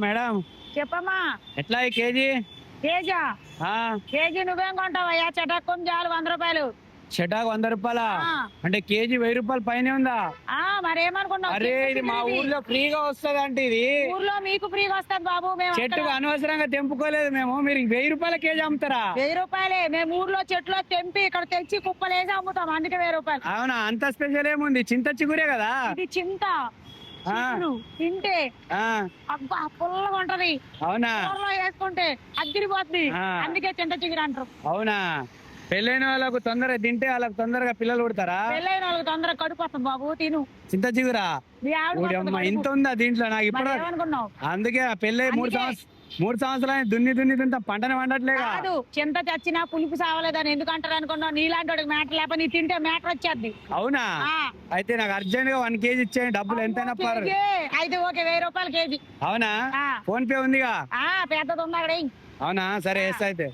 Madam చెప్పమ్మా. ఎట్లా ఈ కేజీ? కేజా? ఆ కేజీ నువ్వేం కొంటావయ్యా? చటక్కం చాలు 100 రూపాయలు. చెటాకు 100 రూపాయలా? ఆ. అంటే కేజీ 1000 రూపాయలు పైనే ఉందా? మరేమనుకున్నావు? అరే ఇది మా ఊర్లో ఫ్రీగా వస్తుంది అంటే ఇది ఊర్లో మీకు ఫ్రీగా వస్తుంది బాబు. మేము చెట్టుకు అనవసరంగా తెంపుకోలేదు మేము. మీరు 1000 రూపాయల కేజీ అమ్ముతారా? 1000 రూపాయలే. మేము ఊర్లో చెట్లు తెంపి ఇక్కడ తెచ్చి కుప్పలేసి అమ్ముతాం, అందుకే 1000 రూపాయలు. అవునా? అంత స్పెషల్ ఏముంది? చింత చిగురే కదా? ఇది చింత. ఆ. చిగురు తింటే ఆ అబ్బా పుల్లగా ఉంటది. అవునా? కూరలో వేసుకుంటే అద్దిరిపోద్ది. ఆ. అందుకే చింత చిగురు అంటారు. అవునా? పెళ్ళైన వాళ్ళకు తొందరగా తింటే వాళ్ళకు తొందరగా పిల్లలు పుడతారా? పెళ్ళైన వాళ్ళకి తొందరగా కడుపు వస్తుంది బాబు, తిను. చింత చిగురా? మీ ఆవిడ ఊడి వస్తుంది అమ్మ, కడుపు. ఇంత ఉందా దీంట్లో? నాకు ఇప్పుడు మరి ఏమనుకున్నావు? అందుకే పెళ్ళై అందుకే. 3 సంవత్సరాలు దున్ని దున్ని దుంత పంటనే వండట్లేగా. కాదు, చింత చచ్చినా పులుపు సావలేదని ఎందుకు అంటారు అనుకున్నావు? నీలాంటి వాడికి మ్యాటర్ లేకపోతే నీ తింటే మ్యాటర్ వచ్చేద్ది. అవునా? ఆ. అయితే నాకు అర్జెంట్ గా 1 కేజీ ఇచ్చేయండి. డబ్బులు ఎంతైనా పర్వాలేదు. కేజీ. అయితే ఓకే, 1000 రూపాయలు కేజీ. అవునా? ఆ. ఫోన్ పే ఉందిగా? పెద్దది ఉందా అక్కడ? అవునా? సరే వేస్తా అయితే.